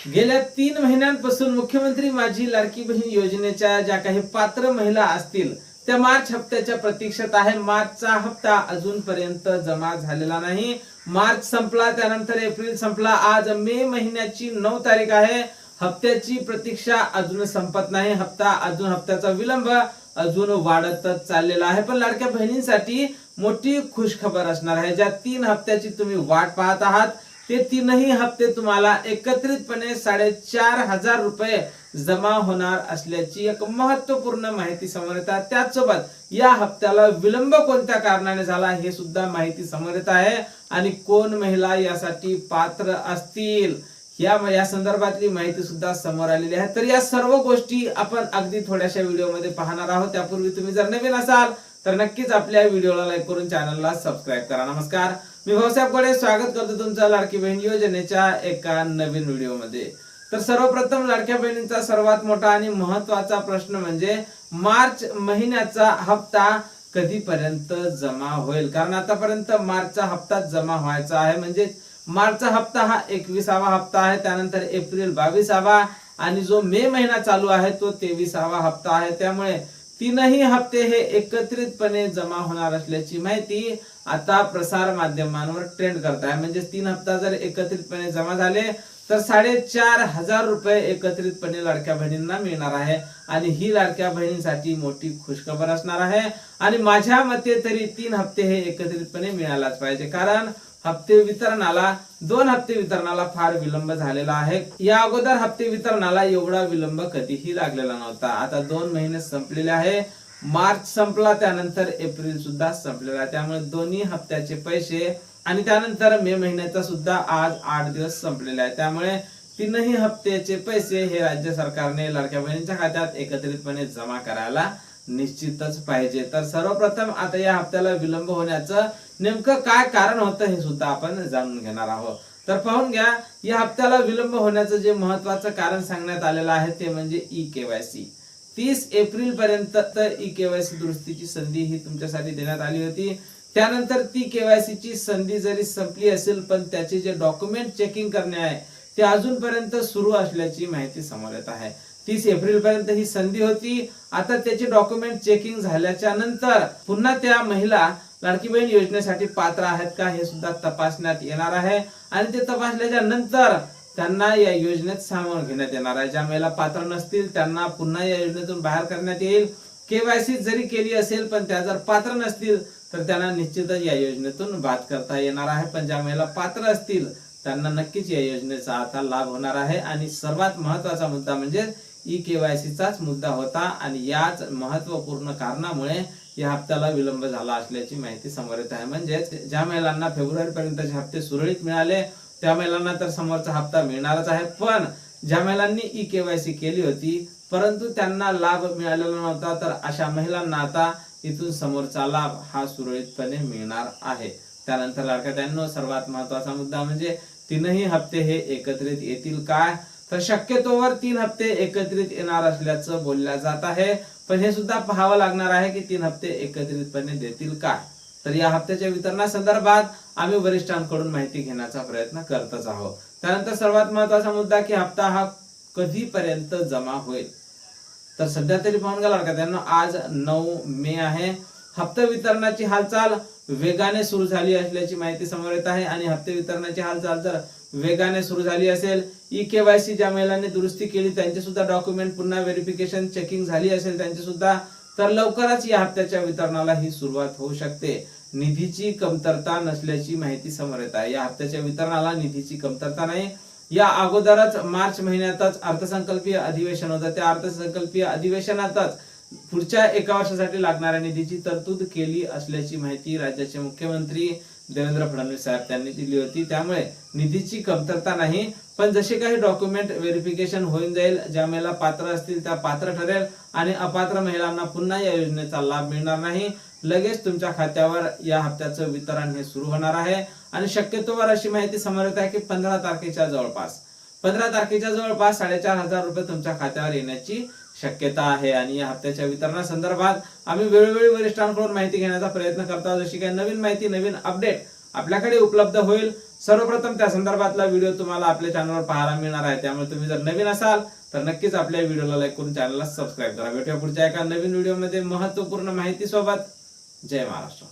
गेल्या 3 महिन्यांपासून मुख्यमंत्री माझी लाडकी बहीण योजनेच्या ज्या काही पात्र महिला असतील त्या मार्च हप्त्याच्या प्रतीक्षेत आहे। मार्चचा हप्ता अजूनपर्यंत जमा झालेला नाही। मार्च संपला, त्यानंतर एप्रिल संपला, आज मे महिन्याची 9 तारीख आहे। हप्त्याची प्रतीक्षा अजून संपत नाही। हप्त्याचा विलंब अजून वाढतच चाललेला आहे। पण लाडक्या बहिणींसाठी मोठी खुशखबर असणार आहे। ज्या 3 हप्त्याची तुम्ही वाट पाहत आहात ते 3ही हप्ते तुम्हाला एकत्रितपणे 4,500 रुपये जमा होणार असल्याची एक महत्त्वपूर्ण माहिती समोर येत आहे। त्याचसोबत या हप्त्याला विलंब कोणत्या कारणाने झाला हे सुद्धा माहिती समोर येत आहे आणि कोण महिला यासाठी पात्र असतील या संदर्भातली माहिती सुद्धा समोर आलेली आहे। तर या सर्व गोष्टी आपण अगदी थोड्याशा व्हिडिओमध्ये पाहणार आहोत। त्यापूर्वी तुम्ही जर नवीन असाल तर नक्कीच आपल्या व्हिडिओला लाईक करून चॅनलला सबस्क्राइब करा। नमस्कार, मी भाऊसाहेब गोडे स्वागत करतो तुमचं लाडकी बहीण योजनेच्या एका नवीन व्हिडिओमध्ये। तर सर्वप्रथम लाडक्या बहिणींचा सर्वात मोठा आणि महत्त्वाचा प्रश्न म्हणजे मार्च महिन्याचा हप्ता कधीपर्यंत जमा होईल, कारण आतापर्यंत मार्चचा हप्ता जमा व्हायचा आहे। म्हणजे मार्चचा हप्ता हा 21वा हप्ता आहे, त्यानंतर एप्रिल 22वा आणि जो मे महिना चालू आहे तो 23वा हप्ता आहे। त्यामुळे 3ही हप्ते हे एकत्रितपणे जमा होणार असल्याची माहिती आता प्रसार माध्यमांवर ट्रेंड करत आहे। म्हणजे 3 हप्ता जर एकत्रितपणे जमा झाले तर 4,500 रुपये एकत्रितपणे लाडक्या बहिणींना मिळणार आहे आणि ही लाडक्या बहिणींसाठी मोठी खुशखबर असणार आहे। आणि माझ्या मते तरी 3 हप्ते हे एकत्रितपणे मिळालाच पाहिजे, कारण 2 हप्ते वितरणाला फार विलंब झालेला आहे। या अगोदर हप्ते वितरणाला एवढा विलंब कधीही लागलेला नव्हता। आता 2 महिने संपलेले आहे। मार्च संपला, त्यानंतर एप्रिल सुद्धा संपलेला आहे। त्यामुळे दोन्ही हप्त्याचे पैसे आणि त्यानंतर मे महिन्याचा सुद्धा आज 8 दिवस संपलेले आहे। त्यामुळे 3ही हप्त्याचे पैसे हे राज्य सरकारने लाडक्या बहिणींच्या खात्यात एकत्रितपणे जमा करायला निश्चितच पाहिजे। तर सर्वप्रथम आता या हप्त्याला विलंब होण्याचं नेमकं काय कारण होतं हे सुद्धा आपण जाणून घेणार आहोत। तर पाहून घ्या, या हप्त्याला विलंब होण्याचं जे महत्त्वाचं कारण सांगण्यात आलेलं आहे ते म्हणजे ई-केवायसी। 30 एप्रिल पर्यंत ई-केवायसी दुरुस्तीची संधी ही तुमच्यासाठी देण्यात आली होती। त्यानंतर ती केवायसीची संधी जरी संपली असेल पण त्याचे जे डॉक्युमेंट चेकिंग करणे आहे ते अजूनपर्यंत सुरू असल्याची माहिती समोर येत आहे। 30 एप्रिल पर्यंत ही संधी होती। आता त्याचे डॉक्युमेंट चेकिंग झाल्याच्या नंतर पुन्हा त्या महिला लाडकी बहीण योजनेसाठी पात्र आहेत का हे सुद्धा तपासण्यात येणार आहे आणि ते तपासल्याच्या नंतर त्यांना या योजनेत सामावून घेण्यात येणार आहे। ज्या महिला पात्र नसतील त्यांना पुन्हा या योजनेतून बाहेर करण्यात येईल। केवायसी जरी केली असेल पण त्या जर पात्र नसतील तर त्यांना निश्चितच या योजनेतून बाद करता येणार आहे। पण ज्या महिला पात्र असतील त्यांना नक्कीच या योजनेचा आता लाभ होणार आहे। आणि सर्वात महत्त्वाचा मुद्दा म्हणजे ई-केवायसीचाच मुद्दा होता आणि याच महत्त्वपूर्ण कारणामुळे या हप्त्याला विलंब झाला असल्याची माहिती समोर येत आहे। म्हणजे ज्या महिलांना फेब्रुवारी पर्यंतचे हप्ते सुरळीत मिळाले त्या महिलांना तर समोरचा हप्ता मिळणारच आहे, पण ज्या महिलांनी ई-केवायसी केली होती परंतु त्यांना लाभ मिळालेला नव्हता तर अशा महिलांना आता इथून समोरचा लाभ हा सुरळीतपणे मिळणार आहे। त्यानंतर लाडक्या बहिणींनो, सर्वात महत्त्वाचा मुद्दा म्हणजे 3ही हप्ते हे एकत्रित येतील काय, तर शक्यतोवर 3 हप्ते एकत्रित येणार असल्याचं बोलल्या जात आहे। पण हे सुद्धा पाहावं लागणार आहे की 3 हप्ते एकत्रितपणे देतील काय। तर या हप्त्याच्या वितरणासंदर्भात आम्ही वरिष्ठांकडून माहिती घेण्याचा प्रयत्न करतच आहोत। त्यानंतर सर्वात महत्त्वाचा मुद्दा की हप्ता हा कधीपर्यंत जमा होईल। तर सध्या तरी पाहून घ्या लाडक्या बहिणींनो, आज 9 मे आहे। हप्ता वितरणाची हालचाल वेगाने सुरू झाली असल्याची माहिती समोर येत आहे आणि हप्ते वितरणाची हालचाल जर वेगाने सुरू झाली असेल, ई-केवायसी ज्या महिलांनी दुरुस्ती केली त्यांचे सुद्धा डॉक्युमेंट पुन्हा व्हेरिफिकेशन चेकिंग झाली असेल त्यांचे सुद्धा, तर लवकरच या हप्त्याच्या वितरणाला ही सुरुवात होऊ शकते। निधीची कमतरता नसल्याची माहिती समोर येत आहे। या हप्त्याच्या वितरणाला निधीची कमतरता नाही। या अगोदरच मार्च महिन्यातच अर्थसंकल्पीय अधिवेशन होतं, त्या अर्थसंकल्पीय अधिवेशनातच पुढच्या 1 वर्षासाठी लागणाऱ्या निधीची तरतूद केली असल्याची माहिती राज्याचे मुख्यमंत्री देवेंद्र फडणवीस साहेब त्यांनी दिली होती। त्यामुळे निधीची कमतरता नाही, पण जसे काही डॉक्युमेंट व्हेरिफिकेशन होऊन जाईल, ज्या महिला पात्र असतील त्या पात्र ठरेल आणि अपात्र महिलांना पुन्हा या योजनेचा लाभ मिळणार नाही। लगेच तुमच्या खात्यावर या हप्त्याचं वितरण हे सुरू होणार आहे आणि शक्यतोवर अशी माहिती समोर येत आहे की 15 तारखेच्या जवळपास 4,500 रुपये तुमच्या खात्यावर येण्याची शक्यता आहे। आणि या हप्त्याच्या वितरणासंदर्भात आम्ही वेळोवेळी वरिष्ठांकडून माहिती घेण्याचा प्रयत्न करतो। जशी काही नवीन माहिती, नवीन अपडेट आपल्याकडे उपलब्ध होईल। सर्वप्रथम त्या संदर्भातला व्हिडिओ तुम्हाला आपल्या चॅनलवर पाहायला मिळणार आहे, त्यामुळे तुम्ही जर नवीन असाल तर नक्कीच आपल्या व्हिडिओला लाईक करून चॅनलला सबस्क्राईब करा। भेटूया पुढच्या एका नवीन व्हिडिओमध्ये महत्त्वपूर्ण माहिती सोबत। जय महाराष्ट्र।